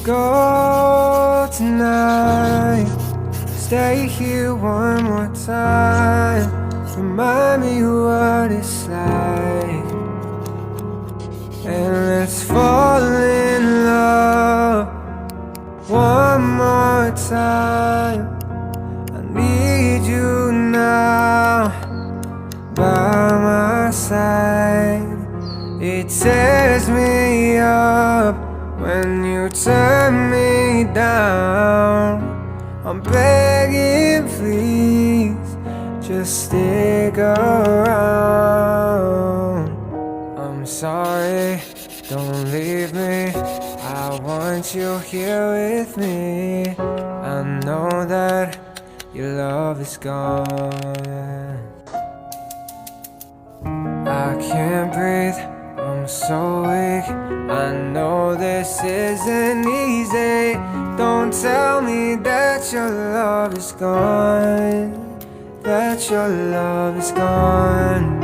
go tonight. Stay here one more time. Remind me what it's like. And let's fall in love one more time. I need you now by my side. It tears me up when you turn me down. I'm begging, please, just stick around. I'm sorry, don't leave me. I want you here with me. I know that your love is gone. I can't breathe, I'm so weak. I know this isn't easy. Don't tell me that your love is gone, that your love is gone.